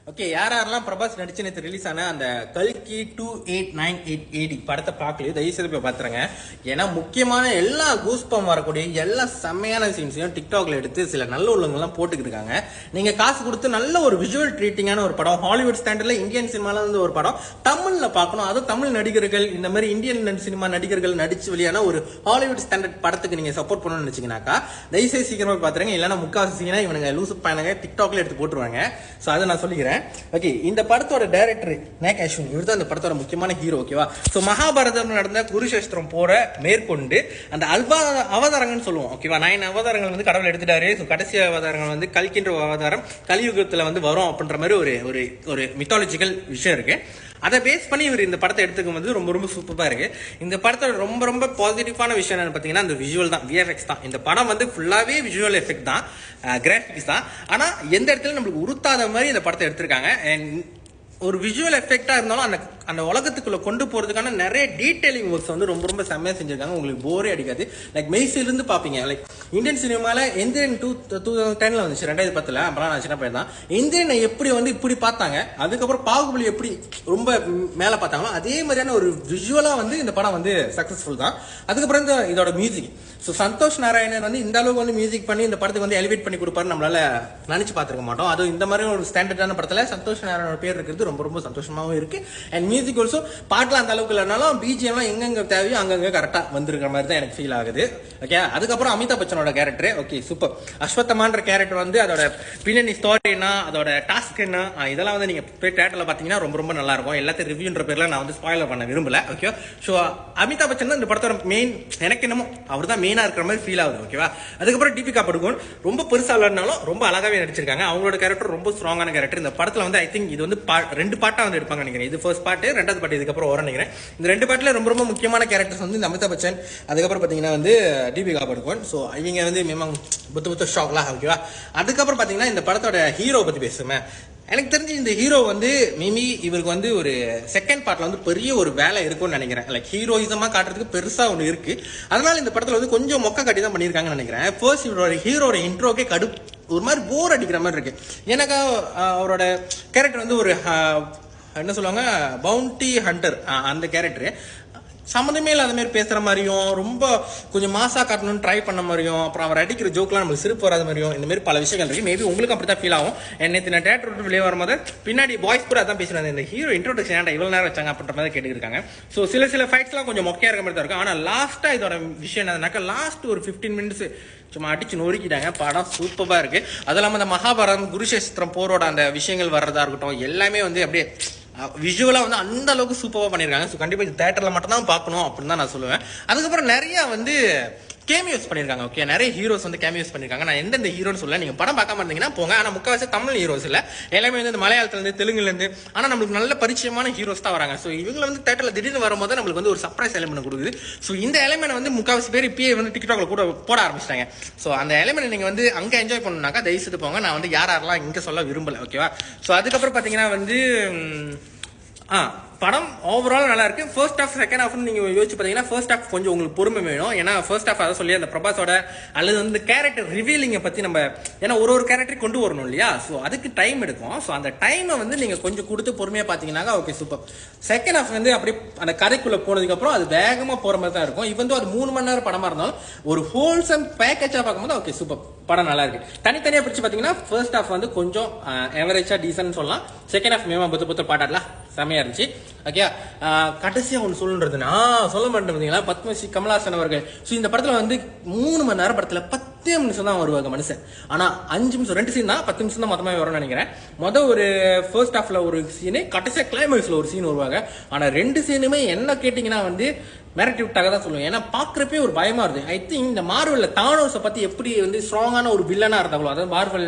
Okay, யாரெல்லாம் பிரபாஸ் நடிச்சு நேற்று ரிலீஸ் ஆன அந்த கல்கி 289880 படத்தை பார்க்கலையோ தயவுசெய்து போய் பார்த்துருங்க. ஏன்னா முக்கியமான எல்லா கூஸ்பம் வரக்கூடிய எல்லா செம்மையான சீன்ஸையும் டிக்டாக்ல எடுத்து சில நல்ல உள்ளவங்கலாம் போட்டுக்கிட்டு இருக்காங்க. நீங்க காசு கொடுத்து நல்ல ஒரு விஷுவல் ட்ரீட்டிங்கான ஒரு படம், ஹாலிவுட் ஸ்டாண்டர்ட்ல இந்தியன் சினிமால இருந்து ஒரு படம் தமிழ்ல பார்க்கணும். அதுவும் தமிழ் நடிகர்கள் இந்த மாதிரி இந்தியன் சினிமா நடிகர்கள் நடிச்சு வெளியான ஒரு ஹாலிவுட் ஸ்டாண்டர்ட் படத்துக்கு நீங்க சப்போர்ட் பண்ணணும்னு நினைச்சீங்கன்னாக்கா தயவுசெய்து சீக்கிரமா பாத்துருங்க. இல்லைன்னா முக்காசு சீனா இவனுங்க லூசு பையனுங்க டிக்டாக்ல எடுத்து போட்டுருவாங்க. சோ அதை நான் சொல்லிக்கிறேன். ஓகே, இந்த படத்தோட டைரக்டர் நேக் அஸ்வின், இவர் தான் இந்த படத்தோட முக்கியமான ஹீரோ. ஓகேவா? சோ மகாபாரதம் நடந்த குருஷேஸ்திரம் போற மேற்கொண்டு அந்த அவதாரங்கள்னு சொல்லுவோம். ஓகேவா? 9 அவதாரங்கள் வந்து கடவுள் எடுத்துட்டாரு. ஸோ கடைசி அவதாரங்கள் வந்து கல்கின்ற அவதாரம் கலியுகத்துல வந்து வரும் அப்படின்ற மாதிரி ஒரு ஒரு மித்தாலஜிக்கல் விஷயம் இருக்கு. அதை பேஸ் பண்ணி இவர் இந்த படத்தை எடுத்துக்கும் வந்து ரொம்ப ரொம்ப சூப்பரா இருக்கு. இந்த படத்தோட ரொம்ப ரொம்ப பாசிட்டிவான விஷயம் என்னன்னு பாத்தீங்கன்னா அந்த விஷுவல் தான், விஎஃப்எக்ஸ் தான். இந்த படம் வந்து ஃபுல்லாவே விஷுவல் எஃபெக்ட் தான், கிராபிக்ஸ் தான். ஆனா எந்த இடத்துல நம்மளுக்கு உறுத்தாத மாதிரி இந்த படத்தை எடுத்திருக்காங்க. ஒரு விஷுவல் எஃபெக்டா இருந்தாலும் அந்த அந்த உலகத்துக்குள்ள கொண்டு போறதுக்கான நிறைய டீடைலிங் ஒர்க்ஸ் வந்து ரொம்ப ரொம்ப செம்மையா செஞ்சிருக்காங்க. உங்களுக்கு போரே அடிக்காது. லைக் மெய்சில இருந்து பாப்பீங்க. லைக் இந்தியன் சினிமால எந்திரன் 2010ல வந்துச்சு, 2010ல. அப்பலாம் நான் சின்ன பையன் தான். எந்திரனை எப்படி வந்து இப்படி பார்த்தாங்க, அதுக்கப்புறம் பாகுபலி எப்படி ரொம்ப மேல பார்த்தாங்களோ அதே மாதிரியான ஒரு விஷுவலா வந்து இந்த படம் வந்து சக்சஸ்ஃபுல் தான். அதுக்கப்புறம் இதோட மியூசிக், ஸோ சந்தோஷ் நாராயணன் வந்து இந்த அளவுக்கு வந்து மியூசிக் பண்ணி இந்த படத்துக்கு வந்து எலிவேட் பண்ணி கொடுப்பாரு நம்மளால நினைச்சு பார்த்துருக்க மாட்டோம். அதுவும் இந்த மாதிரி ஒரு ஸ்டாண்டர்டான படத்துல சந்தோஷ் நாராயணோட பேர் இருக்கிறது ரொம்ப ரொம்ப சந்தோஷமாவும் இருக்கு. அண்ட் மியூசிக் ஆல்சோ பாட்டுல அந்த அளவுக்கு இல்லைனாலும் பிஜிஎம் எங்கெங்க தேவையோ அங்கங்க கரெக்டா வந்திருக்கிற மாதிரி தான் எனக்கு ஃபீல் ஆகுது. ஓகே, அதுக்கப்புறம் அமிதாப் பச்சனோட கேரக்டர், ஓகே சூப்பர். அஸ்வத்தமான்ற கேரக்டர் வந்து அதோட பின்னணி ஸ்டோரி என்ன, அதோட டாஸ்க் என்ன, இதெல்லாம் வந்து நீங்க போய் தியேட்டர்ல பாத்தீங்கன்னா ரொம்ப ரொம்ப நல்லா இருக்கும். எல்லாத்தையும் ரிவ்யூன்ற பேர்ல நான் வந்து ஸ்பாயிலர் பண்ண விரும்பல. ஓகே, ஸோ அமிதாப் பச்சன் இந்த படத்தோட மெயின், எனக்கு என்னமோ அவர் தான் மெயினா இருக்கிற மாதிரி ஃபீல் ஆகுது. ஓகேவா? அதுக்கப்புறம் தீபிகா படுகோன் ரொம்ப பெருசா இல்லைனாலும் ரொம்ப அழகாவே நடிச்சிருக்காங்க. அவங்களோட கேரக்டர் ரொம்ப ஸ்ட்ராங்கான கேரக்டர். இந்த படத்துல வந்து ஐ திங்க் இது வந்து 2 பார்ட்டா வந்து எடுப்பாங்க நினைக்கிறேன். இது ஃபர்ஸ்ட் பார்ட், 2வது பார்ட் இதுக்கப்புறம் வரும் நினைக்கிறேன். இந்த 2 பார்ட்ல ரொம்ப ரொம்ப முக்கியமான கேரக்டர்ஸ் வந்து இந்த அமிதாப் பச்சன், அதுக்கப்புறம் பாத்தீங்கன்னா வந்து தீபிகா படுகோன். ஸோ இவங்க வந்து மிகவும் புத்த ஷாக்லாம். ஓகேவா? அதுக்கப்புறம் பாத்தீங்கன்னா இந்த படத்தோட ஹீரோ பத்தி பேசுமே. எனக்கு தெரிஞ்சு இந்த ஹீரோ வந்து மேபி இவருக்கு வந்து ஒரு செகண்ட் பார்ட்ல வந்து பெரிய ஒரு வேலை இருக்கும்னு நினைக்கிறேன். லைக் ஹீரோயிசமா காட்டுறதுக்கு பெருசா ஒன்று இருக்கு. அதனால இந்த படத்துல வந்து கொஞ்சம் மொக்க காட்டி தான் பண்ணியிருக்காங்கன்னு நினைக்கிறேன். ஃபர்ஸ்ட் இவரோட ஹீரோட இன்ட்ரோக்கே ஒரு மாதிரி போர் அடிக்கிற மாதிரி இருக்கு. எனக்கு அவரோட கேரக்டர் வந்து ஒரு என்ன சொல்லுவாங்க, பவுண்டி ஹண்டர், அந்த கேரக்டர் சம்மந்தமே இல்லாத மாதிரி பேசுற மாதிரியும், ரொம்ப கொஞ்சம் மாசா காட்டணும்னு ட்ரை பண்ண மாதிரியும், அப்புறம் அவர் அடிக்கிற ஜோக்லாம் நம்மளுக்கு சிரிப்பு வராத மாதிரியும், இந்த மாதிரி பல விஷயங்கள் இருக்கு. மேபி உங்களுக்கு அப்படித்தான் ஃபீல் ஆகும். நேற்று நான் தேட்டர் விட்டு வெளியே வரும்போது பின்னாடி பாய்ஸ் கூட அதான் பேசுறாங்க, இந்த ஹீரோ இன்ட்ரோடக்ஷன் ஏன்டா இவ்வளவு நேரம் வச்சாங்க அப்படின்ற மாதிரி கேட்டுருக்காங்க. ஸோ சில ஃபைட்ஸ்லாம் கொஞ்சம் மொக்கையா இருக்க மாதிரி தான் இருக்கும். ஆனால் லாஸ்டா இதோட விஷயம் என்னதுனாக்கா லாஸ்ட் ஒரு 15 மினிட்ஸ் சும்மா அடிச்சு நொறுக்கிட்டாங்க. படம் சூப்பரா இருக்கு. அது இல்லாமல் அந்த மகாபாரதம் குருஷேஸ்திரம் போரோட அந்த விஷயங்கள் வர்றதா இருக்கட்டும், எல்லாமே வந்து அப்படியே விஷுவலா வந்து அந்த அளவுக்கு சூப்பரா பண்ணிருக்காங்க. ஸோ கண்டிப்பா இது தியேட்டர்ல மட்டும் தான் பார்க்கணும் அப்படின்னு தான் நான் சொல்லுவேன். அதுக்கப்புறம் நிறைய வந்து கேமியோஸ் பண்ணிருக்காங்க. ஓகே, நிறைய ஹீரோஸ் வந்து கேமியோஸ் பண்ணிருக்காங்க. நான் எந்தெந்த ஹீரோன்னு சொல்ல, நீங்க படம் பார்க்காம இருந்தீங்கன்னா போங்க. ஆனா முக்கால்வாசி தமிழ் ஹீரோஸ் இல்ல, எல்லாமே வந்து மலையாளத்துல இருந்து தெலுங்குல இருந்து, ஆனா நம்மளுக்கு நல்ல பரிச்சயமான ஹீரோஸ் தான் வராங்க. ஸோ இவங்க வந்து தியேட்டர்ல திடீர்னு வரும்போது நம்மளுக்கு வந்து ஒரு சர்ப்ரைஸ் எலிமெண்ட் கொடுக்குது. ஸோ இந்த எலிமெண்ட் வந்து முக்கால்வாசி பேர் இப்பயே வந்து டிக்டாக்ல கூட போட ஆரம்பிச்சிட்டாங்க. ஸோ அந்த எலிமெண்ட் நீங்க வந்து அங்க என்ஜாய் பண்ணணும்னாக்கா தயவுசெய்து போங்க. நான் வந்து யாரெல்லாம் இங்க சொல்ல விரும்பல. ஓகேவா? ஸோ அதுக்கப்புறம் பாத்தீங்கன்னா வந்து படம் ஓவரால் நல்லா இருக்கு. ஃபர்ஸ்ட் ஹாஃப் செகண்ட் ஹாஃப் நீங்க யோசிச்சு பாத்தீங்கன்னா ஃபர்ஸ்ட் ஹாஃப் கொஞ்சம் உங்களுக்கு பொறுமை வேணும். ஏன்னா ஃபர்ஸ்ட் ஹாஃப் அதை சொல்லி அந்த பிரபாஸோட அல்லது வந்து கேரக்டர் ரிவீலிங்கை பத்தி நம்ம, ஏன்னா ஒரு கேரக்டர் கொண்டு வரணும் இல்லையா? ஸோ அதுக்கு டைம் எடுக்கும். ஸோ அந்த டைமை வந்து நீங்க கொஞ்சம் கொடுத்து பொறுமையா பாத்தீங்கன்னா ஓகே சூப்பர். செகண்ட் ஹாஃப் வந்து அப்படியே அந்த கதைக்குள்ள போனதுக்கு அப்புறம் அது வேகமா போற மாதிரி தான் இருக்கும். இவன் அது 3 மணி நேரம் படமா இருந்தாலும் ஒரு ஹோல்சம் பேக்கேஜா பார்க்கும்போது ஓகே சூப்பர், படம் நல்லா இருக்கு. தனித்தனியா பிரிச்சு பாத்தீங்கன்னா ஃபர்ஸ்ட் ஹாஃப் வந்து கொஞ்சம் எவரேஜா டீசன்ட் சொல்லலாம். செகண்ட் ஹாஃப் மேமா புத்த பாட்டாடலாம் செமையா இருந்துச்சு. ஓகே, கடைசியா ஒன்று சொல்லுன்றதுன்னா சொல்ல மாட்டேன். பத்மஸ்ரீ கமல்ஹாசன் அவர்கள் இந்த படத்துல வந்து 3 மணி நேரம் படத்துல 10 நிமிஷம் தான் வருவாங்க மனுஷன். ஆனா 5 நிமிஷம் 2 சீன் தான், 10 நிமிஷம் தான் மொத்தமாக வரும்னு நினைக்கிறேன். ஒரு ஃபர்ஸ்ட் ஹாஃப்ல ஒரு சீனு, கடைசியா கிளைமேக்ஸ்ல ஒரு சீன் வருவாங்க. ஆனா 2 சீனுமே என்ன கேட்டீங்கன்னா வந்து மிரட்டி விட்டாக தான் சொல்லுவேன். ஏன்னா பாக்குறப்பே ஒரு பயமா இருக்கு. ஐ திங்க் இந்த மார்வல்ல தானோஸை பத்தி எப்படி வந்து ஸ்ட்ராங்கான ஒரு வில்லனா இருந்தாங்களோ, அதாவது மார்வல்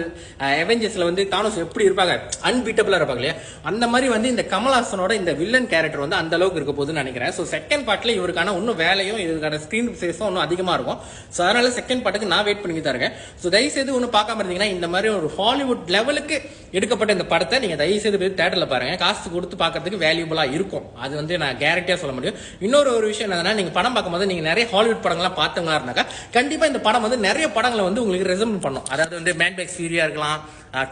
அவெஞ்சர்ஸ்ல வந்து தானோஸ் எப்படி இருப்பாங்க, அன்பீட்டபிளா இருப்பாங்க இல்லையா, அந்த மாதிரி வந்து இந்த கமல்ஹாசனோட இந்த வில்லன் கேரக்டர் வந்து அந்த அளவுக்கு இருக்க போகுதுன்னு நினைக்கிறேன். ஸோ செகண்ட் பார்ட்ல இவருக்கான இன்னும் வேலையும் இதுக்கான ஸ்கிரீன் ஸ்பேஸும் இன்னும் அதிகமா இருக்கும். ஸோ அதனால செகண்ட் பார்ட்டுக்கு நான் வெயிட் பண்ணி தான் இருக்கேன். ஸோ தயவுசெய்து ஒன்றும் பார்க்காம இருந்தீங்கன்னா இந்த மாதிரி ஒரு ஹாலிவுட் லெவலுக்கு எடுக்கப்பட்ட இந்த படத்தை நீங்க தயவுசெய்து போய் தேட்டர்ல பாருங்க. காசு கொடுத்து பார்க்கறதுக்கு வேல்யூபிளா இருக்கும். அது வந்து நான் கேரண்டியா சொல்ல முடியும். இன்னொரு விஷயம் என்னன்னா, நீங்க படம் பார்க்கும்போது நீங்க நிறைய ஹாலிவுட் படங்கள்லாம் பார்த்தவங்களா இருந்தாக்கா கண்டிப்பா இந்த படம் வந்து நிறைய படங்களை வந்து உங்களுக்கு ரெசம்பிள் பண்ணும். அதாவது வந்து மேட் மேக்ஸ் ஃபியூரியா இருக்கலாம்,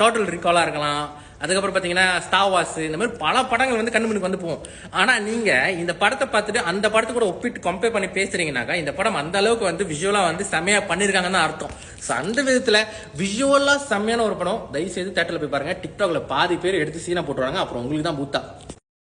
டோட்டல் ரிகாலா இருக்கலாம், அதுக்கப்புறம் பாத்தீங்கன்னா ஸ்டார் வார்ஸ், இந்த மாதிரி பல படங்கள் வந்து கண்ணு முன்னுக்கு வந்து போகும். ஆனா நீங்க இந்த படத்தை பார்த்துட்டு அந்த படத்தை கூட ஒப்பிட்டு கம்பேர் பண்ணி பேசுறீங்கன்னாக்கா இந்த படம் அந்த அளவுக்கு வந்து விஷுவலா வந்து செமையா பண்ணிருக்காங்கன்னு அர்த்தம். ஸோ அந்த விதத்துல விஷுவலா செம்மையான ஒரு படம். தயவு செய்து தேட்டர்ல போய் பாருங்க. டிக்டாக்ல பாதி பேர் எடுத்து சீனா போட்டுருவாங்க, அப்புறம் உங்களுக்கு தான் பூத்தா.